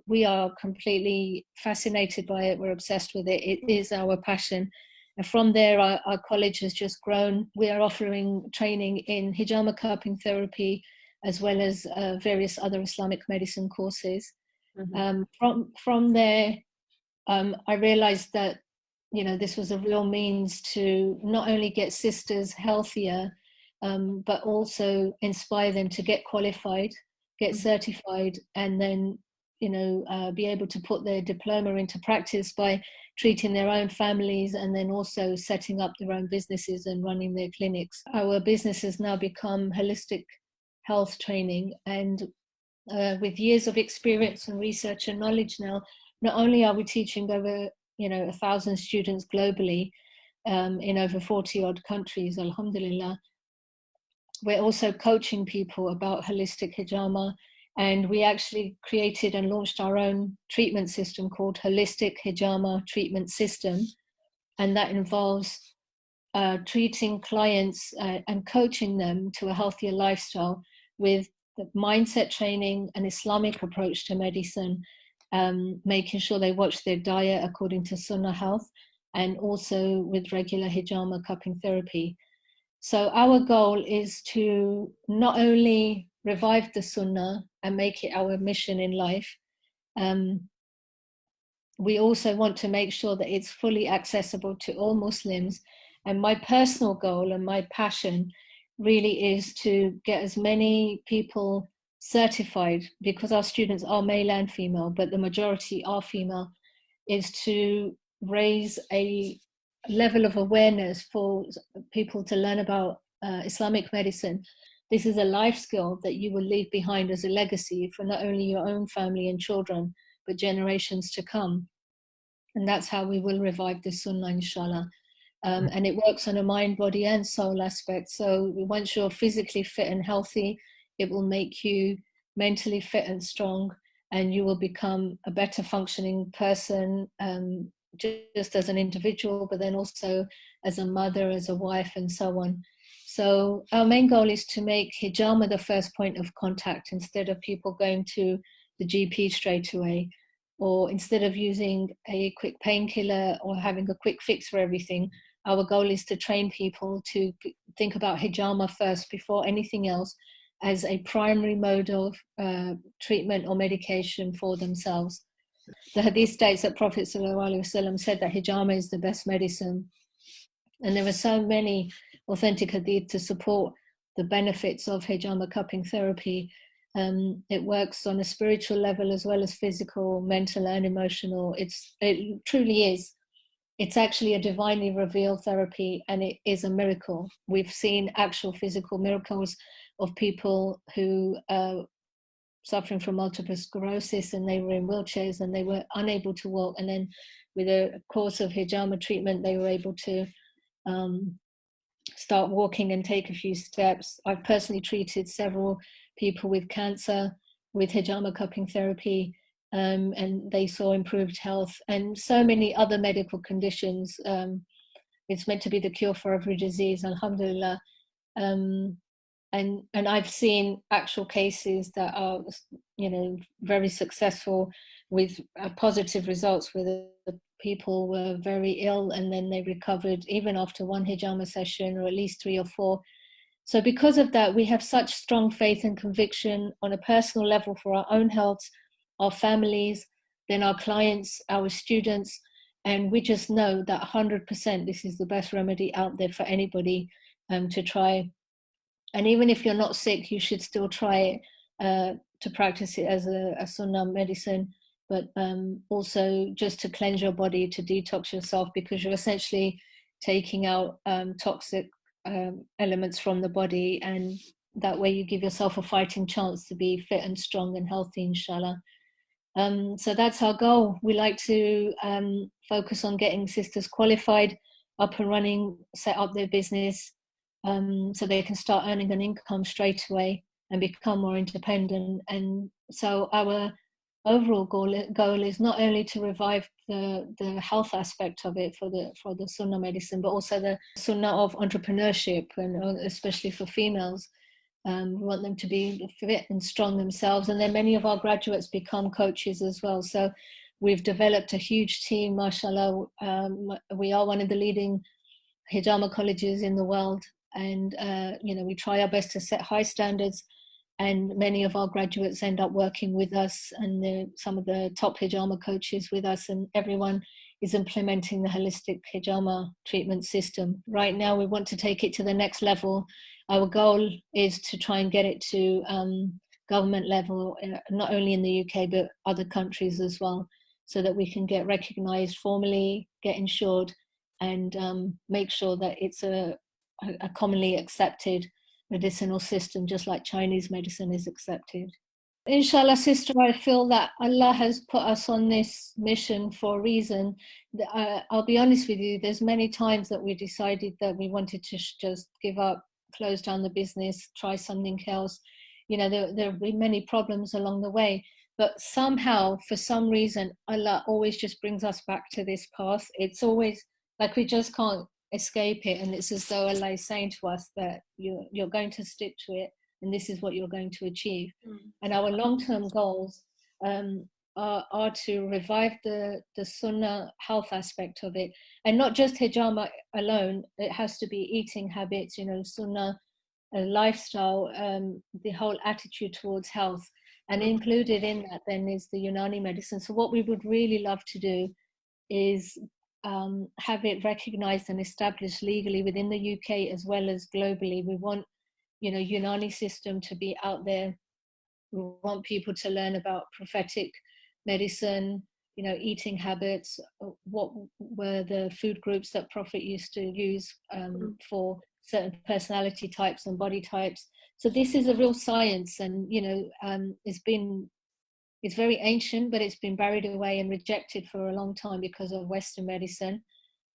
we are completely fascinated by it. We're obsessed with it. It is our passion. And from there, our college has just grown. We are offering training in hijama cupping therapy, as well as various other Islamic medicine courses. Mm-hmm. From there, I realized that, this was a real means to not only get sisters healthier, but also inspire them to get qualified, get certified, and then, be able to put their diploma into practice by treating their own families, and then also setting up their own businesses and running their clinics. Our business has now become holistic health training, and with years of experience and research and knowledge now, not only are we teaching over 1,000 students globally, in over 40 odd countries, alhamdulillah, we're also coaching people about holistic hijama, and we actually created and launched our own treatment system called Holistic Hijama Treatment System, and that involves treating clients and coaching them to a healthier lifestyle with the mindset training, an Islamic approach to medicine, making sure they watch their diet according to Sunnah health, and also with regular hijama cupping therapy. So our goal is to not only revive the Sunnah and make it our mission in life, we also want to make sure that it's fully accessible to all Muslims. And my personal goal and my passion really is to get as many people certified, because our students are male and female, but the majority are female, is to raise a level of awareness for people to learn about Islamic medicine. This is a life skill that you will leave behind as a legacy for not only your own family and children, but generations to come. And that's how we will revive the Sunnah, inshallah. And it works on a mind, body, and soul aspect. So once you're physically fit and healthy, it will make you mentally fit and strong, and you will become a better functioning person, just as an individual, but then also as a mother, as a wife, and so on. So our main goal is to make hijama the first point of contact, instead of people going to the GP straight away, or instead of using a quick painkiller or having a quick fix for everything. Our goal is to train people to think about hijama first before anything else, as a primary mode of treatment or medication for themselves. The hadith states that Prophet ﷺ said that hijama is the best medicine. And there are so many authentic hadith to support the benefits of hijama cupping therapy. It works on a spiritual level as well as physical, mental, and emotional. It truly is. It's actually a divinely revealed therapy, and it is a miracle. We've seen actual physical miracles of people who are suffering from multiple sclerosis, and they were in wheelchairs and they were unable to walk. And then with a course of hijama treatment, they were able to start walking and take a few steps. I've personally treated several people with cancer with hijama cupping therapy, and they saw improved health, and so many other medical conditions. It's meant to be the cure for every disease, alhamdulillah. And I've seen actual cases that are, very successful with positive results, where the people were very ill and then they recovered even after one hijama session, or at least 3 or 4. So because of that, we have such strong faith and conviction on a personal level for our own health, our families, then our clients, our students, and we just know that 100% this is the best remedy out there for anybody to try. And even if you're not sick, you should still try it, to practice it as a Sunnah medicine, but also just to cleanse your body, to detox yourself, because you're essentially taking out toxic elements from the body, and that way you give yourself a fighting chance to be fit and strong and healthy, inshallah. So that's our goal. We like to focus on getting sisters qualified, up and running, set up their business, so they can start earning an income straight away and become more independent. And so our overall goal is not only to revive the health aspect of it for the Sunnah medicine, but also the Sunnah of entrepreneurship, and especially for females. We want them to be fit and strong themselves. And then many of our graduates become coaches as well. So we've developed a huge team, mashallah. We are one of the leading hijama colleges in the world. And, we try our best to set high standards. And many of our graduates end up working with us, and some of the top hijama coaches with us, and everyone is implementing the holistic hijama treatment system. Right now, we want to take it to the next level. Our goal is to try and get it to government level, not only in the UK, but other countries as well, so that we can get recognized formally, get insured, and make sure that it's a commonly accepted medicinal system, just like Chinese medicine is accepted. Inshallah, sister, I feel that Allah has put us on this mission for a reason. I'll be honest with you, there's many times that we decided that we wanted to just give up, close down the business, try something else. There have been many problems along the way, but somehow, for some reason, Allah always just brings us back to this path. It's always like we just can't escape it, and it's as though Allah is saying to us that you're going to stick to it, and this is what you're going to achieve. And our long-term goals are to revive the Sunnah health aspect of it, and not just hijama alone. It has to be eating habits, Sunnah lifestyle, the whole attitude towards health, and included in that then is the Unani medicine. So what we would really love to do is have it recognized and established legally within the UK as well as globally. We want, Unani system to be out there. We want people to learn about prophetic medicine, eating habits, what were the food groups that Prophet used to use for certain personality types and body types. So this is a real science, and it's very ancient, but it's been buried away and rejected for a long time because of Western medicine.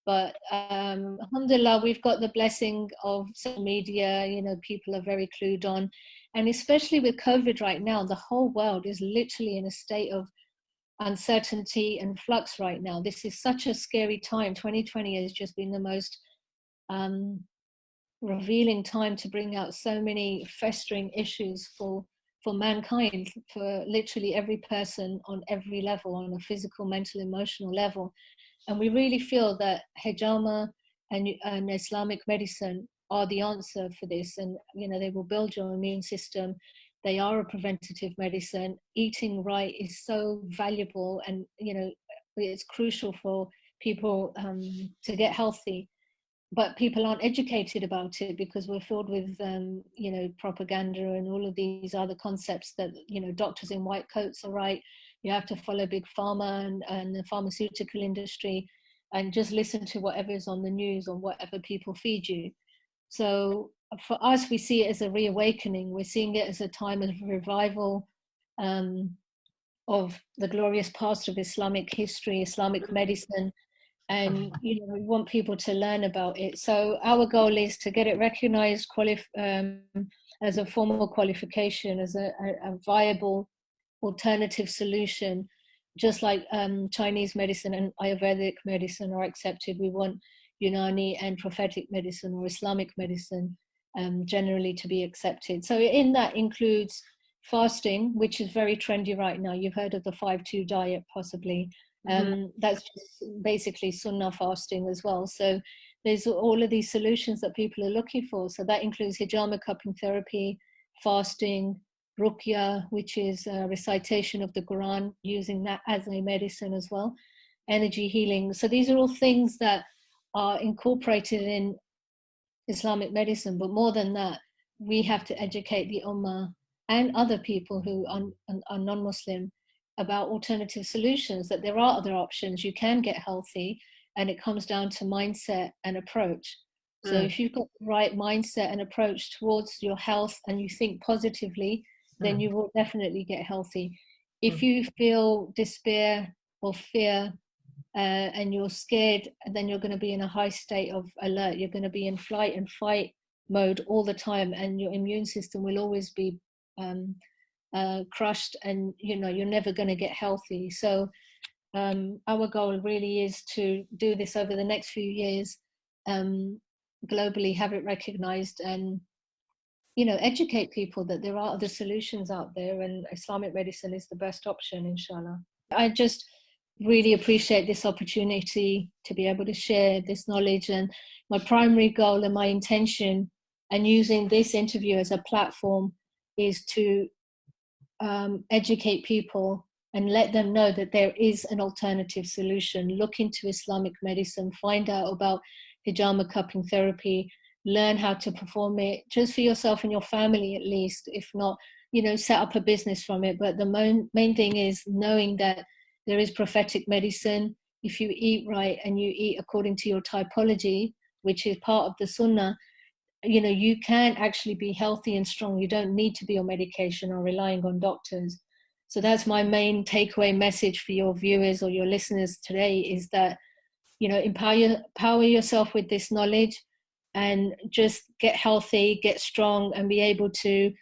But alhamdulillah, we've got the blessing of social media. People are very clued on, and especially with COVID right now, the whole world is literally in a state of uncertainty and flux right now. This is such a scary time. 2020 has just been the most revealing time to bring out so many festering issues for mankind, for literally every person on every level, on a physical, mental, emotional level. And we really feel that hijama and Islamic medicine are the answer for this. And, they will build your immune system. They are a preventative medicine. Eating right is so valuable, and, it's crucial for people to get healthy. But people aren't educated about it because we're filled with, propaganda and all of these other concepts that, doctors in white coats are right. You have to follow big pharma and the pharmaceutical industry, and just listen to whatever is on the news or whatever people feed you. So for us, we see it as a reawakening. We're seeing it as a time of revival of the glorious past of Islamic history, Islamic medicine. And we want people to learn about it. So our goal is to get it recognized as a formal qualification, as a viable alternative solution, just like Chinese medicine and Ayurvedic medicine are accepted. We want Unani and prophetic medicine or Islamic medicine generally to be accepted. So in that includes fasting, which is very trendy right now. You've heard of the 5-2 diet, possibly. That's just basically Sunnah fasting as well. So there's all of these solutions that people are looking for. So that includes hijama cupping therapy, fasting, ruqya, which is a recitation of the Quran, using that as a medicine as well, energy healing. So these are all things that are incorporated in Islamic medicine. But more than that, we have to educate the Ummah and other people who are non-Muslim about alternative solutions, that there are other options. You can get healthy, and it comes down to mindset and approach. So if you've got the right mindset and approach towards your health, and you think positively, then you will definitely get healthy. If you feel despair or fear and you're scared, then you're going to be in a high state of alert. You're going to be in flight and fight mode all the time, and your immune system will always be crushed, and you're never going to get healthy. So our goal really is to do this over the next few years, globally, have it recognized, and educate people that there are other solutions out there, and Islamic medicine is the best option, inshallah. I just really appreciate this opportunity to be able to share this knowledge. And my primary goal and my intention, and using this interview as a platform, is to educate people and let them know that there is an alternative solution. Look into Islamic medicine, find out about hijama cupping therapy, learn how to perform it just for yourself and your family, at least, if not, set up a business from it. But the main thing is knowing that there is prophetic medicine. If you eat right and you eat according to your typology, which is part of the Sunnah, you can actually be healthy and strong. You don't need to be on medication or relying on doctors. So that's my main takeaway message for your viewers or your listeners today, is that, empower yourself with this knowledge and just get healthy, get strong, and be able to,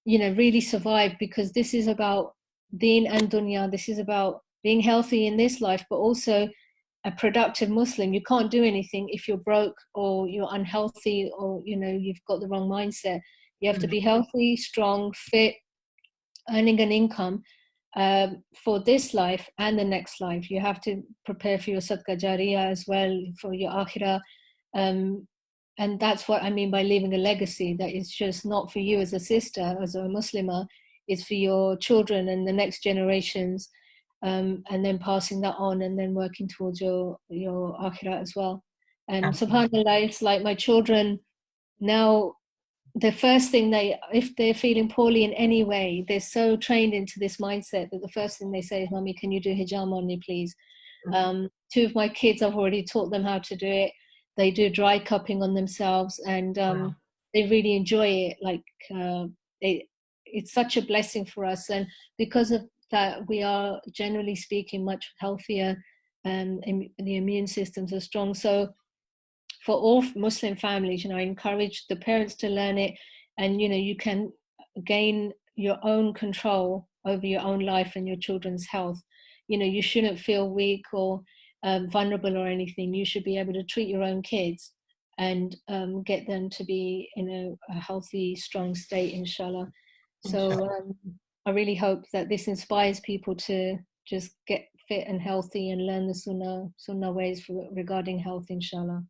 really survive, because this is about deen and dunya. This is about being healthy in this life, but also a productive Muslim. You can't do anything if you're broke or you're unhealthy, or you've got the wrong mindset. You have to be healthy, strong, fit, earning an income for this life and the next life. You have to prepare for your sadqa jariyah as well, for your akhirah. And that's what I mean by leaving a legacy that is just not for you as a sister, as a Muslimah. It's for your children and the next generations, and then passing that on, and then working towards your akhirah as well. And subhanallah, it's like my children now, the first thing if they're feeling poorly in any way, they're so trained into this mindset that the first thing they say is, "Mommy, can you do hijama on me, please?" Two of my kids, I've already taught them how to do it. They do dry cupping on themselves, and they really enjoy it. Like it's such a blessing for us, and because of that, we are, generally speaking, much healthier, and the immune systems are strong. So for all Muslim families, I encourage the parents to learn it, and you can gain your own control over your own life and your children's health. You shouldn't feel weak or vulnerable or anything. You should be able to treat your own kids and get them to be in a healthy, strong state, inshallah. So I really hope that this inspires people to just get fit and healthy and learn the sunnah ways regarding health, inshallah.